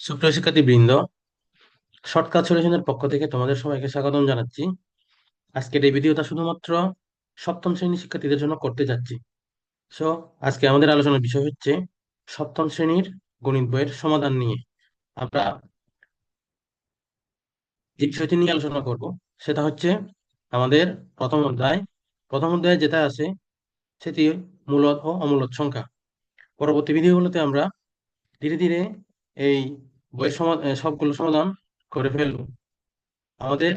সুপ্রিয় শিক্ষার্থী বৃন্দ, শর্টকাট সলিউশনের পক্ষ থেকে তোমাদের সবাইকে স্বাগতম জানাচ্ছি। আজকের এই ভিডিওটা শুধুমাত্র সপ্তম শ্রেণীর শিক্ষার্থীদের জন্য করতে যাচ্ছি। সো আজকে আমাদের আলোচনার বিষয় হচ্ছে সপ্তম শ্রেণীর গণিত বইয়ের সমাধান নিয়ে। আমরা যে বিষয়টি নিয়ে আলোচনা করব সেটা হচ্ছে আমাদের প্রথম অধ্যায়। প্রথম অধ্যায়ে যেটা আছে সেটি মূলদ ও অমূলদ সংখ্যা। পরবর্তী ভিডিওগুলোতে আমরা ধীরে ধীরে এই বইয়ের সবগুলো সমাধান করে ফেলব। আমাদের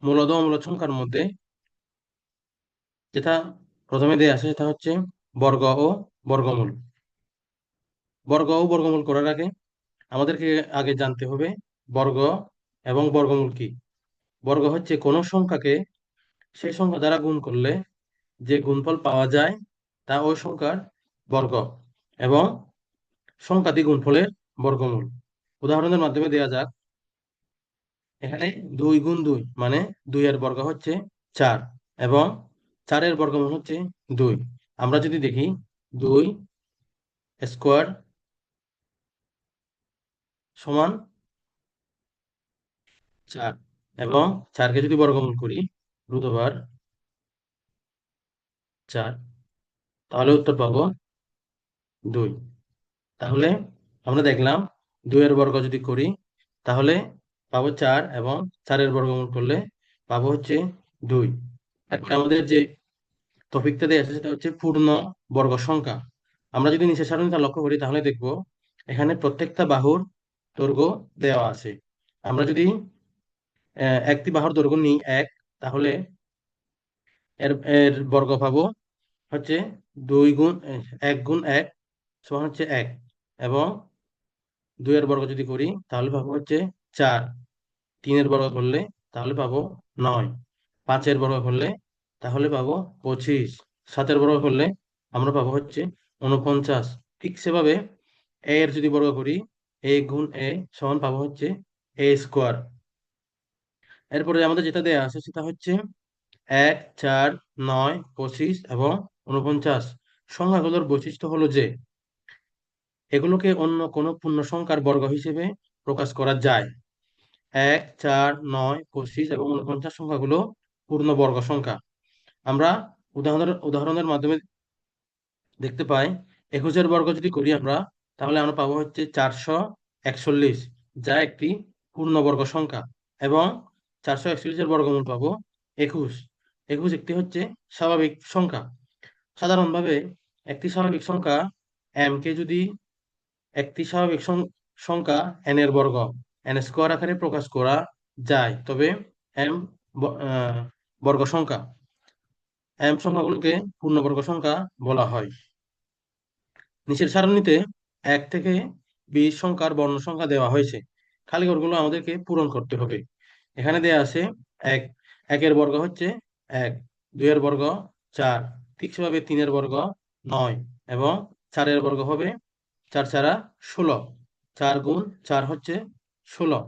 মূলদ ও অমূলদ সংখ্যার মধ্যে যেটা প্রথমে দেয়া আছে সেটা হচ্ছে বর্গ ও বর্গমূল। বর্গ ও বর্গমূল করার আগে আমাদেরকে আগে জানতে হবে বর্গ এবং বর্গমূল কি। বর্গ হচ্ছে কোনো সংখ্যাকে সেই সংখ্যা দ্বারা গুণ করলে যে গুণফল পাওয়া যায় তা ওই সংখ্যার বর্গ এবং সংখ্যাটি গুণফলের বর্গমূল। উদাহরণের মাধ্যমে দেয়া যাক, এখানে 2 গুণ 2 মানে 2 এর বর্গ হচ্ছে 4 এবং 4-এর বর্গমূল হচ্ছে 2। আমরা যদি দেখি 2 স্কোয়ার সমান 4 এবং 4কে যদি বর্গমূল করি √4, তাহলে উত্তর পাবো 2। তাহলে আমরা দেখলাম 2-এর বর্গ যদি করি তাহলে পাবো 4 এবং 4-এর বর্গমূল করলে পাবো হচ্ছে 2। এখন আমাদের যে টপিকটা দেওয়া আছে সেটা হচ্ছে পূর্ণ বর্গ সংখ্যা। আমরা যদি নিচের সারণীটা লক্ষ্য করি তাহলে দেখব এখানে প্রত্যেকটা বাহুর দৈর্ঘ্য দেওয়া আছে। আমরা যদি একটি বাহুর দৈর্ঘ্য নিই 1, তাহলে এর এর বর্গ পাবো হচ্ছে 1 গুণ 1 সমান হচ্ছে 1 এবং 2-এর বর্গ যদি করি তাহলে পাবো হচ্ছে 4। 3-এর বর্গ করলে তাহলে পাবো 9। 5-এর বর্গ করলে তাহলে পাবো 25। 7-এর বর্গ করলে আমরা পাবো হচ্ছে 49। ঠিক সেভাবে এর যদি বর্গ করি a গুণ a সমান পাবো হচ্ছে a²। এরপরে আমাদের যেটা দেয়া আছে সেটা হচ্ছে 1, 4, 9, 25 এবং 49 সংখ্যাগুলোর বৈশিষ্ট্য হলো যে এগুলোকে অন্য কোনো পূর্ণ সংখ্যার বর্গ হিসেবে প্রকাশ করা যায়। 1, 4, 9, 25 এবং 49 সংখ্যাগুলো পূর্ণ বর্গ সংখ্যা। আমরা উদাহরণের মাধ্যমে দেখতে পাই 21-এর বর্গ যদি করি আমরা তাহলে আমরা পাবো হচ্ছে 441, যা একটি পূর্ণবর্গ সংখ্যা এবং 441-এর বর্গমূল পাবো 21। 21 একটি হচ্ছে স্বাভাবিক সংখ্যা। সাধারণভাবে একটি স্বাভাবিক সংখ্যা m কে যদি একটি স্বাভাবিক সংখ্যা n এর বর্গ n² আকারে প্রকাশ করা যায়, তবে m বর্গ সংখ্যা m সংখ্যাগুলোকে পূর্ণবর্গ সংখ্যা বলা হয়। নিচের সারণীতে 1 থেকে 20 সংখ্যার বর্ণ সংখ্যা দেওয়া হয়েছে। খালি ঘরগুলো আমাদেরকে পূরণ করতে হবে। এখানে দেয়া আছে 1, 1-এর বর্গ হচ্ছে 1, 2-এর বর্গ 4, ঠিক সেভাবে 3-এর বর্গ 9 এবং 4-এর বর্গ হবে 4 4 16। 4 গুণ 4 হচ্ছে 16।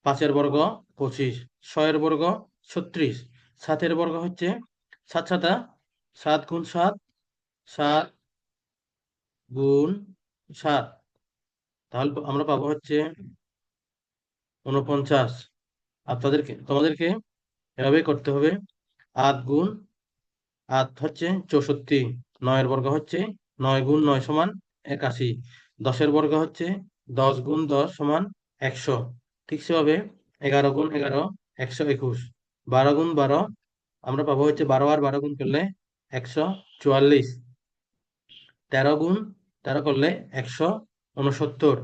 5-এর বর্গ 25। 6-এর বর্গ 36। 7-এর বর্গ হচ্ছে 7 7 7 গুণ 7, 7 গুণ 7, তাহলে আমরা পাবো হচ্ছে 49। তোমাদেরকে এভাবেই করতে হবে। 8 গুণ 8 হচ্ছে 64। 9-এর বর্গ হচ্ছে 9 গুণ 9 সমান 81। 10-এর বর্গ হচ্ছে 10 গুণ 10 সমান 100। ঠিক সেভাবে 11 গুণ 11 121। 12 গুণ 12 আমরা পাবো হচ্ছে 12 আর 12 গুণ করলে 144। 13 গুণ 13 করলে 169।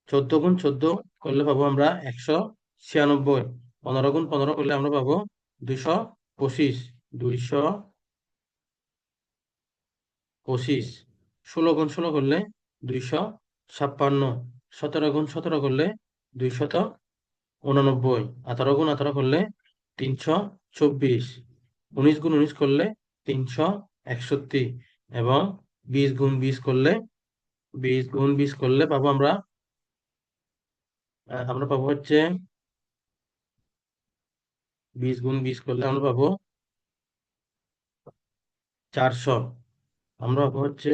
14 গুণ 14 করলে পাবো আমরা 196। 15 গুণ 15 করলে আমরা পাবো 225। 225। 16 গুণ 16 করলে 256। 17 গুণ 17 করলে 289। 18 গুণ 18 করলে 324। 19 গুণ 19 করলে 361 এবং 20 গুণ 20 করলে 20 করলে পাবো আমরা পাবো হচ্ছে 20 গুণ 20 করলে আমরা পাবো 400। আমরা পাবো হচ্ছে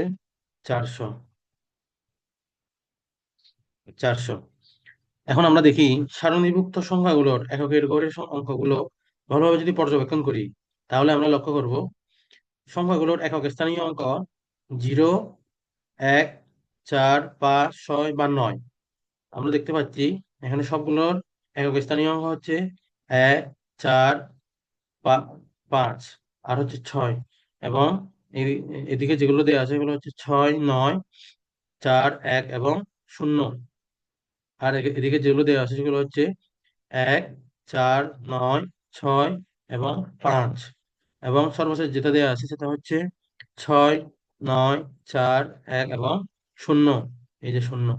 400। 400। এখন আমরা দেখি সারণীভুক্ত সংখ্যাগুলোর এককের গড়ের অঙ্কগুলো ভালোভাবে যদি পর্যবেক্ষণ করি, তাহলে আমরা লক্ষ্য করব সংখ্যাগুলোর একক স্থানীয় অঙ্ক 0, 1, 4, 5, 6 বা 9। আমরা দেখতে পাচ্ছি এখানে সবগুলোর একক স্থানীয় অঙ্ক হচ্ছে 1, 4, 5 আর হচ্ছে 6। এবং এদিকে যেগুলো দেওয়া আছে এগুলো হচ্ছে 6, 9, 4, 1 এবং 0। আর এদিকে যেগুলো দেওয়া আছে সেগুলো হচ্ছে 1, 4, 9, 6 এবং 5। এবং সর্বশেষ যেটা দেওয়া আছে সেটা হচ্ছে 6, 9, 4, 1 এবং 0। এই যে 0।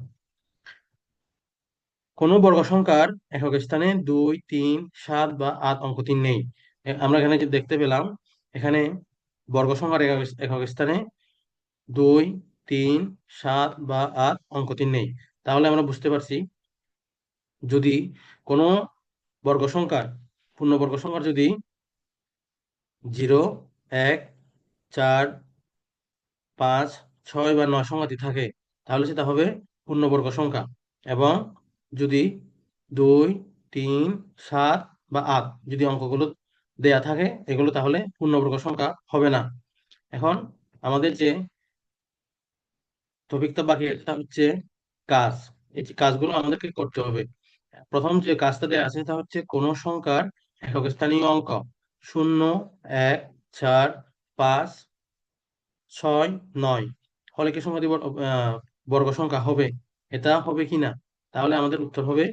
কোনো বর্গ সংখ্যার একক স্থানে 2, 3, 7 বা 8 অঙ্ক 3 নেই। আমরা এখানে যে দেখতে পেলাম, এখানে বর্গ সংখ্যার একক একক স্থানে 2, 3, 7 বা 8 অঙ্ক 3 নেই। তাহলে আমরা বুঝতে পারছি যদি কোনো বর্গ সংখ্যার পূর্ণবর্গ সংখ্যার যদি 0, 1, 4, 5, 6 বা 9 সংখ্যাটি থাকে, তাহলে সেটা হবে পূর্ণবর্গ সংখ্যা। এবং যদি 2, 3, 7 বা 8 যদি অঙ্কগুলো দেয়া থাকে এগুলো, তাহলে পূর্ণবর্গ সংখ্যা হবে না। এখন আমাদের যে টপিকটা বাকি এটা হচ্ছে কাজ। এই যে কাজগুলো আমাদেরকে করতে হবে। প্রথম যে কাজটা দেওয়া আছে সেটা হচ্ছে কোন সংখ্যার একক স্থানীয় অঙ্ক 0, 1, 4, 5, 6, 9 হলে কি সংখ্যাটি বর্গ সংখ্যা হবে, এটা হবে কিনা? তাহলে আমাদের উত্তর হবে,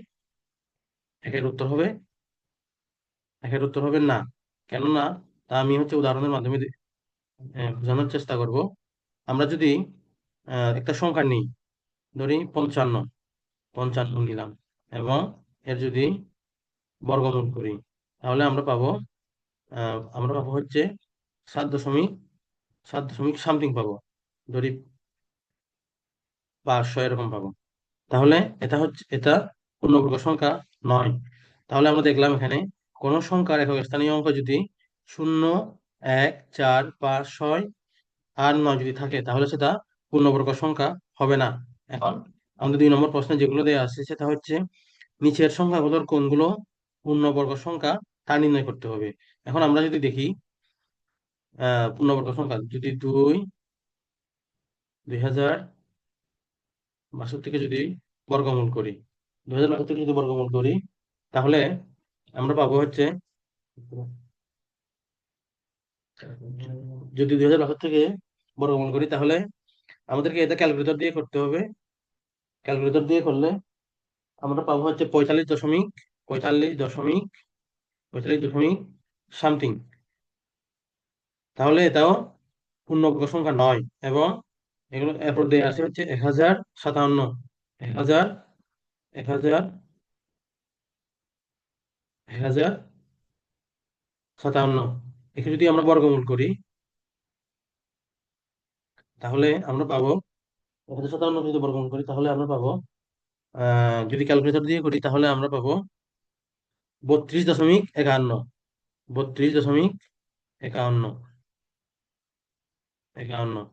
একের উত্তর হবে, একের উত্তর হবে না। কেননা তা আমি হচ্ছে উদাহরণের মাধ্যমে বোঝানোর চেষ্টা করব। আমরা যদি একটা সংখ্যা নিই, ধরি 55, 55 নিলাম এবং এর যদি বর্গমূল করি, তাহলে আমরা পাবো হচ্ছে 7 দশমিক সামথিং পাবো, ধরি 500 এরকম পাবো। তাহলে এটা পূর্ণবর্গ সংখ্যা নয়। তাহলে আমরা দেখলাম এখানে কোন সংখ্যার একক স্থানীয় অঙ্ক যদি 0, 1, 4, 5, 6 আর 9 যদি থাকে, তাহলে সেটা পূর্ণবর্গ সংখ্যা হবে না। এখন আমাদের 2 নম্বর প্রশ্নে যেগুলো দেওয়া আছে সেটা হচ্ছে নিচের সংখ্যাগুলোর কোনগুলো পূর্ণবর্গ সংখ্যা তা নির্ণয় করতে হবে। এখন আমরা যদি দেখি পূর্ণবর্গ সংখ্যা যদি 2062 যদি বর্গমূল করি, 2062 যদি বর্গমূল করি, তাহলে আমরা পাবো হচ্ছে, যদি 2062 বর্গমূল করি তাহলে আমাদেরকে এটা ক্যালকুলেটর দিয়ে করতে হবে। ক্যালকুলেটর দিয়ে করলে আমরা পাবো হচ্ছে 45 দশমিক সামথিং। তাহলে এটাও পূর্ণবর্গ সংখ্যা নয়। এবং এগুলো এরপর দেওয়া আছে হচ্ছে 1057, 1000, 1000, 1057। একে যদি আমরা বর্গমূল করি তাহলে আমরা পাবো, 1057 যদি বর্গমূল করি তাহলে আমরা পাবো, যদি ক্যালকুলেটর দিয়ে করি তাহলে আমরা পাবো 32.51, 32.51, 51।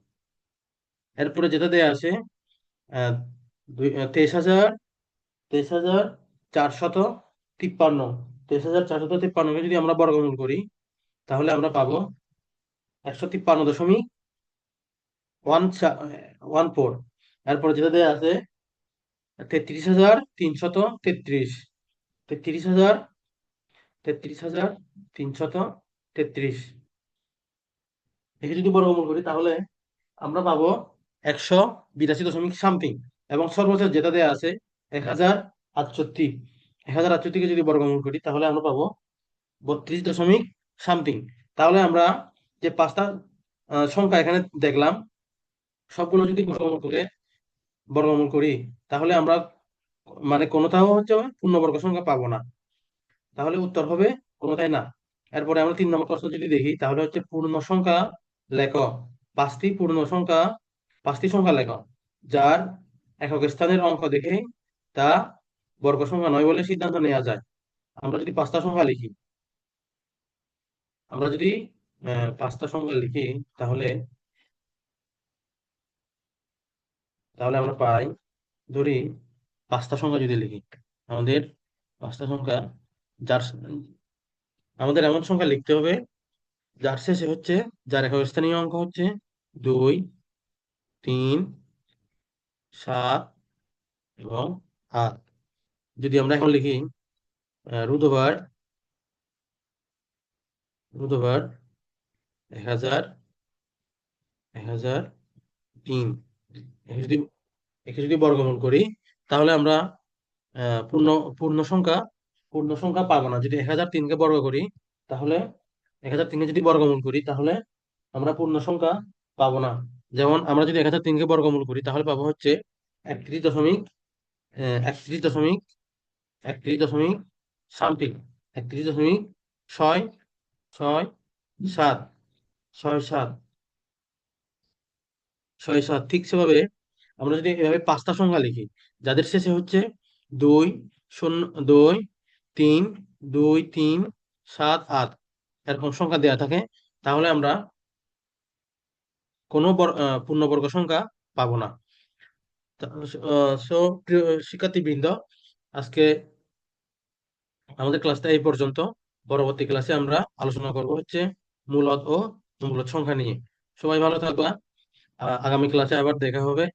এরপরে যেটা দেয়া আছে আহ 23,453, 23,453কে যদি আমরা বর্গমূল করি তাহলে আমরা পাবো 153.14। এরপরে যেটা দেয়া আছে 33,333, 33,000, 33,333, একে যদি বর্গমূল করি তাহলে আমরা পাবো 182 দশমিক সামথিং। এবং সর্বশেষ যেটা দেওয়া আছে 1068, 1068কে যদি বর্গমূল করি তাহলে আমরা পাবো 32 দশমিক সামথিং। তাহলে আমরা যে পাঁচটা সংখ্যা এখানে দেখলাম, সবগুলো যদি বর্গমূল করি তাহলে আমরা মানে কোনোটাও হচ্ছে পূর্ণবর্গ সংখ্যা পাবো না। তাহলে উত্তর হবে কোনোটাই না। এরপরে আমরা 3 নম্বর প্রশ্ন যদি দেখি তাহলে হচ্ছে পূর্ণ সংখ্যা লেখ, পাঁচটি পূর্ণ সংখ্যা, পাঁচটি সংখ্যা লেখ যার একক স্থানের অঙ্ক দেখে তা বর্গ সংখ্যা নয় বলে সিদ্ধান্ত নেওয়া যায়। আমরা যদি পাঁচটা সংখ্যা লিখি, আমরা যদি পাঁচটা সংখ্যা লিখি তাহলে তাহলে আমরা পাই, ধরি পাঁচটা সংখ্যা যদি লিখি, আমাদের পাঁচটা সংখ্যা, যার আমাদের এমন সংখ্যা লিখতে হবে যার শেষে হচ্ছে, যার একক স্থানীয় অঙ্ক হচ্ছে 2, 3, 7 এবং 8। যদি আমরা এখন লিখি রুট ওভার, রুট ওভার 1000, 1003, একে যদি একে যদি বর্গমূল করি, তাহলে আমরা আহ, পূর্ণ পূর্ণ সংখ্যা পূর্ণ সংখ্যা পাবো না। যদি 1003কে বর্গ করি, তাহলে 1003কে যদি বর্গমূল করি, তাহলে আমরা পূর্ণ সংখ্যা পাবো না। যেমন আমরা যদি 1003কে বর্গমূল করি, তাহলে পাবো হচ্ছে 31 দশমিক 31 দশমিক সামথিং, 31.667, 67, 67। ঠিক সেভাবে আমরা যদি এভাবে পাঁচটা সংখ্যা লিখি যাদের শেষে হচ্ছে 2, 0, 2, 3, 2, 3, 7, 8 এরকম সংখ্যা দেওয়া থাকে, তাহলে আমরা কোনো পূর্ণবর্গ সংখ্যা পাবো না। সো প্রিয় শিক্ষার্থীবৃন্দ, আজকে আমাদের ক্লাসটা এই পর্যন্ত। পরবর্তী ক্লাসে আমরা আলোচনা করব হচ্ছে মূলদ ও মূলদ সংখ্যা নিয়ে। সবাই ভালো থাকবা। আগামী ক্লাসে আবার দেখা হবে।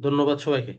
ধন্যবাদ সবাইকে।